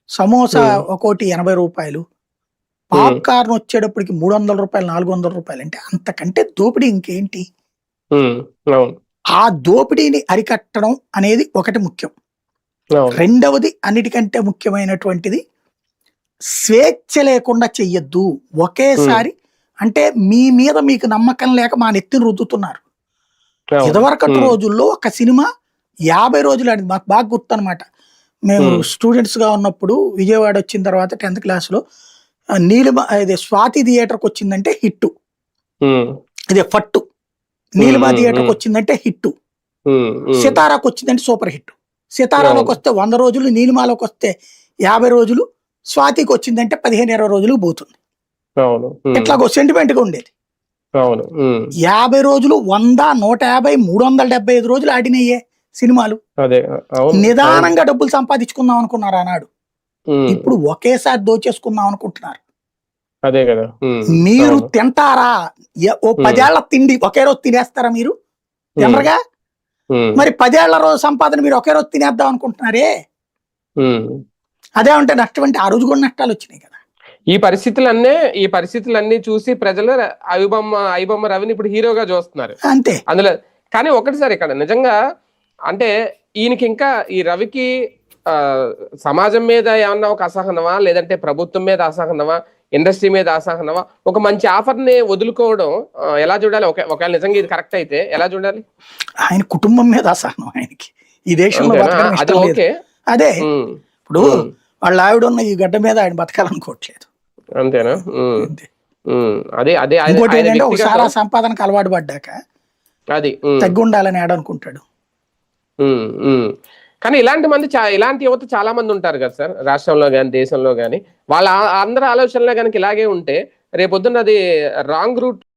సమోసా హ్మ్. ఒక్కోటి రూ. 80, హ్మ్. పాప్‌కార్న్ వచ్చేటప్పటికి రూ. 300, రూ. 400 అంటే అంతకంటే దోపిడీ ఇంకేంటి? హ్మ్. అవును. ఆ దోపిడీని అరికట్టడం అనేది ఒకటి ముఖ్యం. అవును. రెండవది అన్నిటికంటే ముఖ్యమైనటువంటిది స్వేచ్ఛ లేకుండా చెయ్యొద్దు. హ్మ్. ఒకేసారి అంటే మీ మీద మీకు నమ్మకం లేక మా నెత్తిన రుద్దుతున్నారు. అవును. ఇదివరకటి హ్మ్. రోజుల్లో ఒక సినిమా 50 రోజులు ఆడింది. మాకు బాగా గుర్తనమాట. మేము హ్మ్. స్టూడెంట్స్‌గా ఉన్నప్పుడు విజయవాడ వచ్చిన తర్వాత 10థ్ క్లాస్‌లో ఇది 'స్వాతి' థియేటర్‌కొచ్చిందంటే హిట్టు. హ్మ్. ఇదే 'ఫట్టు.' హ్మ్. 'నీలిమ' హ్మ్. హ్మ్. థియేటర్‌కొచ్చిందంటే హిట్టు. హ్మ్. హ్మ్. 'సితారా'కొచ్చిందంటే సూపర్ హిట్. అవును. 'సితారా'లోకొస్తే 100 రోజులు, 'నీలిమలోకొస్తే 50 రోజులు, 'స్వాతి'కొచ్చిందంటే 15, 20 రోజులకు పోతుంది. అవును. హ్మ్. ఇట్లాగో సెంటిమెంట్‌గా ఉండేది. అవును. హ్మ్. 50 రోజులు, 100, 150, 375 రోజులు ఆడినయ్యే సినిమాలు. అదే. అవును. అవును. నిదానంగా డబ్బులు సంపాదించుకుందాం అనుకున్నారు ఆనాడు. హ్మ్. ఇప్పుడు ఒకేసారి దోచేసుకుందాం అనుకుంటున్నారు. అదే గదా! హ్మ్. మీరు అవును. తింటారా? ఓ హ్మ్. 10 ఏళ్ల తిండి ఒకే రోజు తినేస్తారా మీరు? హ్మ్. తినరుగా? హ్మ్. మరి 10 ఏళ్ల సంపాదన మీరు ఒకే రోజు తినేద్దాం అనుకుంటున్నారే! హ్మ్. అదేమంటే నష్టం అంటే ఆ రోజు కూడా నష్టాలొచ్చినాయి కదా! ఈ పరిస్థితులన్నే ఈ పరిస్థితులన్నీ చూసి ప్రజలు ఐబొమ్మ రవిని ఇప్పుడు హీరోగా జూస్తున్నారు. అంతే. అందులో కానీ ఒకటి సార్ ఇక్కడ నిజంగా అంటే ఈయనకింకా ఈ రవికి ఆహ్, సమాజం మీద ఏమన్నా ఒక అసహనమా? లేదంటే ప్రభుత్వం మీద అసహనమా? ఇండస్ట్రీ మీద అసహనమా? ఒక మంచి ఆఫర్‌ని వదులుకోవడం ఎలా చూడాలి? ఒకవేళ నిజంగా ఇది కరెక్ట్ అయితే ఎలా చూడాలి? ఆయన కుటుంబం మీద అసహనం ఆయనకి. ఈ దేశంలో అంతేనా? బతకడం అది ఇష్టం లేదు. ఓకే. అదే. హ్మ్. ఇప్పుడు హ్మ్. వాళ్ళ ఆవిడున్న ఈ గడ్డ మీద ఆయన బతకాలనుకోవట్లేదు. అంతేనా? హ్మ్. అంతే. హ్మ్. అదే అదే ఆయన ఆయన ఇంకోటేంటంటే ఒక వ్యక్తిగతం సారా సంపాదనకు అలవాటు పడ్డాక అది. హ్మ్. తగ్గుండాలని ఏడనుకుంటాడు. హ్మ్. హ్మ్. కానీ ఇలాంటి యువత చాలా మందుంటారు గదా సార్! రాష్ట్రంలో గాని, దేశంలో గాని. వాళ్ళ అందరి ఆలోచనలే గనక ఇలాగే ఉంటే రేపొద్దున్న అది రాంగ్ రూట్